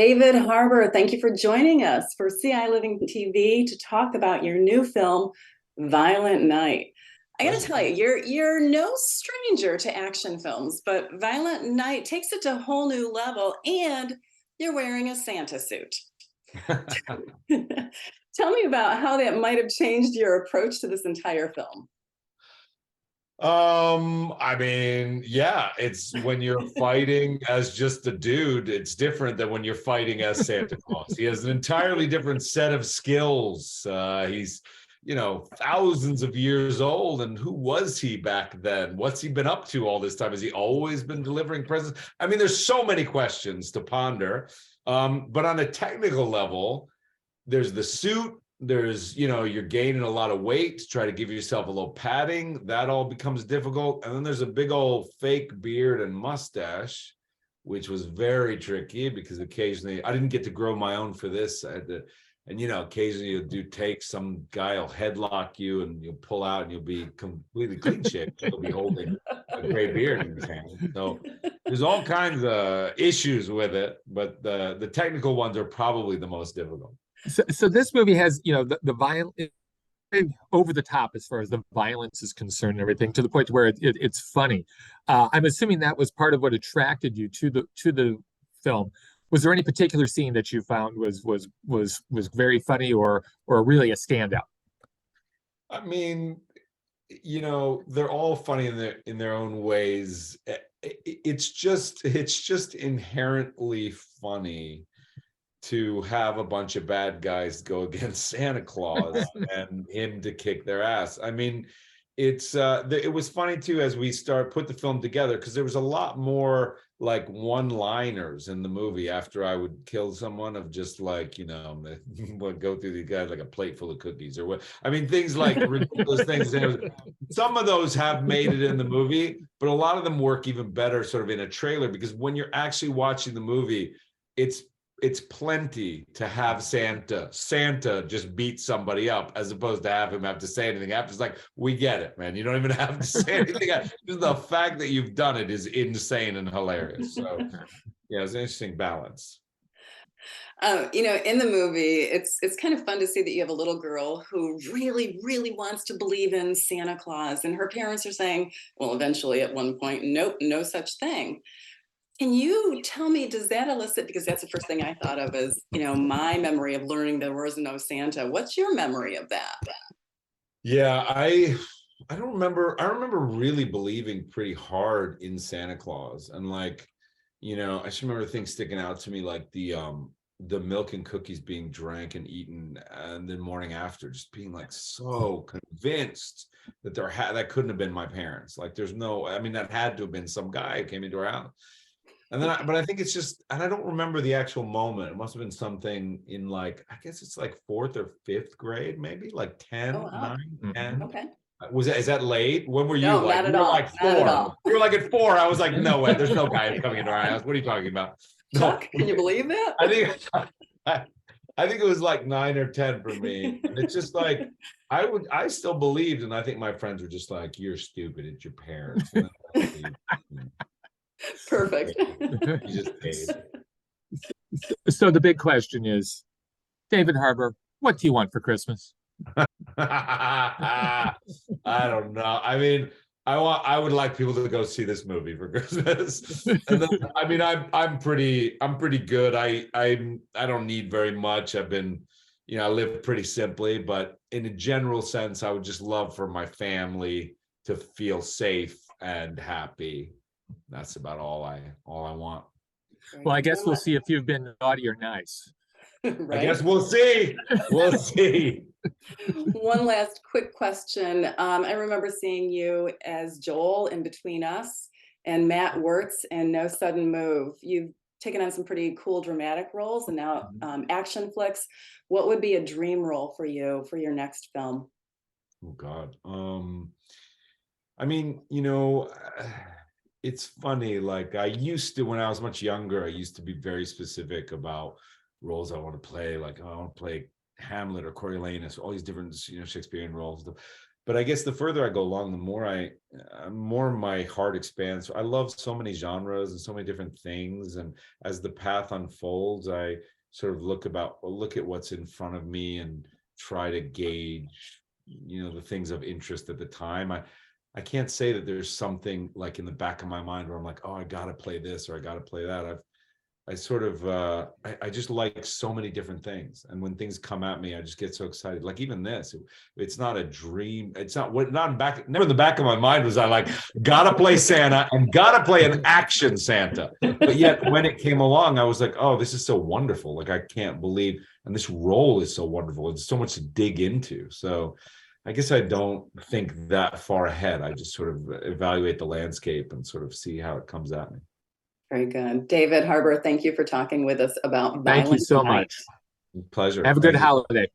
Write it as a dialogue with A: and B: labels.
A: David Harbour, thank you for joining us for CI Living TV to talk about your new film, Violent Night. I got to tell you, you're no stranger to action films, but Violent Night takes it to a whole new level, and you're wearing a Santa suit. Tell me about how that might have changed your approach to this entire film.
B: I mean, yeah, it's when you're fighting as just a dude, it's different than when you're fighting as Santa Claus. He has an entirely different set of skills. He's, thousands of years old. And who was he back then? What's he been up to all this time? Has he always been delivering presents? I mean, there's so many questions to ponder. But on a technical level, there's the suit. There's, you're gaining a lot of weight to try to give yourself a little padding. That all becomes difficult. And then there's a big old fake beard and mustache, which was very tricky because occasionally I didn't get to grow my own for this. I had to, and occasionally you'll do takes, some guy will headlock you and you'll pull out and you'll be completely clean shaved. You'll be holding a gray beard in his hand. So there's all kinds of issues with it, but the technical ones are probably the most difficult.
C: So this movie has, the violence over the top as far as the violence is concerned and everything, to the point where it's funny. I'm assuming that was part of what attracted you to the film. Was there any particular scene that you found was very funny or really a standout?
B: I mean, they're all funny in their own ways. It's just inherently funny to have a bunch of bad guys go against Santa Claus and him to kick their ass. I mean, it was funny too as we put the film together, because there was a lot more like one-liners in the movie after I would kill someone, of just like, would go through the guy like a plate full of cookies or what. I mean, things like ridiculous things. Some of those have made it in the movie, but a lot of them work even better sort of in a trailer, because when you're actually watching the movie, it's plenty to have Santa just beat somebody up, as opposed to have him have to say anything after. It's like, we get it, man. You don't even have to say anything. Just the fact that you've done it is insane and hilarious. So yeah, it's an interesting balance.
A: In the movie, it's kind of fun to see that you have a little girl who really, really wants to believe in Santa Claus, and her parents are saying, well, eventually at one point, nope, no such thing. Can you tell me, does that elicit, because that's the first thing I thought of is, my memory of learning there was no Santa. What's your memory of that?
B: Yeah, I don't remember. I remember really believing pretty hard in Santa Claus. And like, I just remember things sticking out to me, like the milk and cookies being drank and eaten, and then morning after just being like so convinced that that couldn't have been my parents. Like that had to have been some guy who came into our house. And then, but I think it's just, and I don't remember the actual moment. It must have been something in like, I guess it's like 4th or 5th grade, maybe like 10,
A: Oh, wow.
B: 9, 10.
A: Okay.
B: Is that late? When were you?
A: No,
B: like,
A: not at all.
B: Like 4. You were like at 4. I was like, no way, there's no guy coming into our house. What are you talking about?
A: Chuck, can you believe that?
B: I think it was like 9 or 10 for me. And it's just like, I still believed, and I think my friends were just like, you're stupid, it's your parents.
A: Perfect.
C: So the big question is, David Harbour, what do you want for Christmas?
B: I don't know. I mean, I would like people to go see this movie for Christmas. And then, I mean, I'm pretty good. I don't need very much. I've been, I live pretty simply, but in a general sense, I would just love for my family to feel safe and happy. That's about all I want.
C: Well, I guess we'll see if you've been naughty or nice.
A: Right?
B: I guess we'll see. We'll see.
A: One last quick question. I remember seeing you as Joel in Between Us and Matt Wirtz in No Sudden Move. You've taken on some pretty cool dramatic roles and now action flicks. What would be a dream role for you for your next film?
B: Oh God. I mean, it's funny, like I used to, when I was much younger, I used to be very specific about roles I want to play. Like, I want to play Hamlet or Coriolanus, all these different, Shakespearean roles. but I guess the further I go along, the more my heart expands. I love so many genres and so many different things. And as the path unfolds, I sort of look at what's in front of me and try to gauge, the things of interest at the time. I can't say that there's something like in the back of my mind where I'm like, oh, I gotta play this or I gotta play that. I sort of I just like so many different things, and when things come at me, I just get so excited. Like even this, it's not a dream. It's not back. Never in the back of my mind was I like gotta play Santa and gotta play an action Santa. But yet when it came along, I was like, oh, this is so wonderful. Like I can't believe, and this role is so wonderful. It's so much to dig into. So I guess I don't think that far ahead. I just sort of evaluate the landscape and sort of see how it comes at me.
A: Very good. David Harbour, thank you for talking with us about
C: Thank you
A: Violent
C: so
A: Night.
C: much.
B: Pleasure.
C: Have a good
B: Thank you.
C: holiday.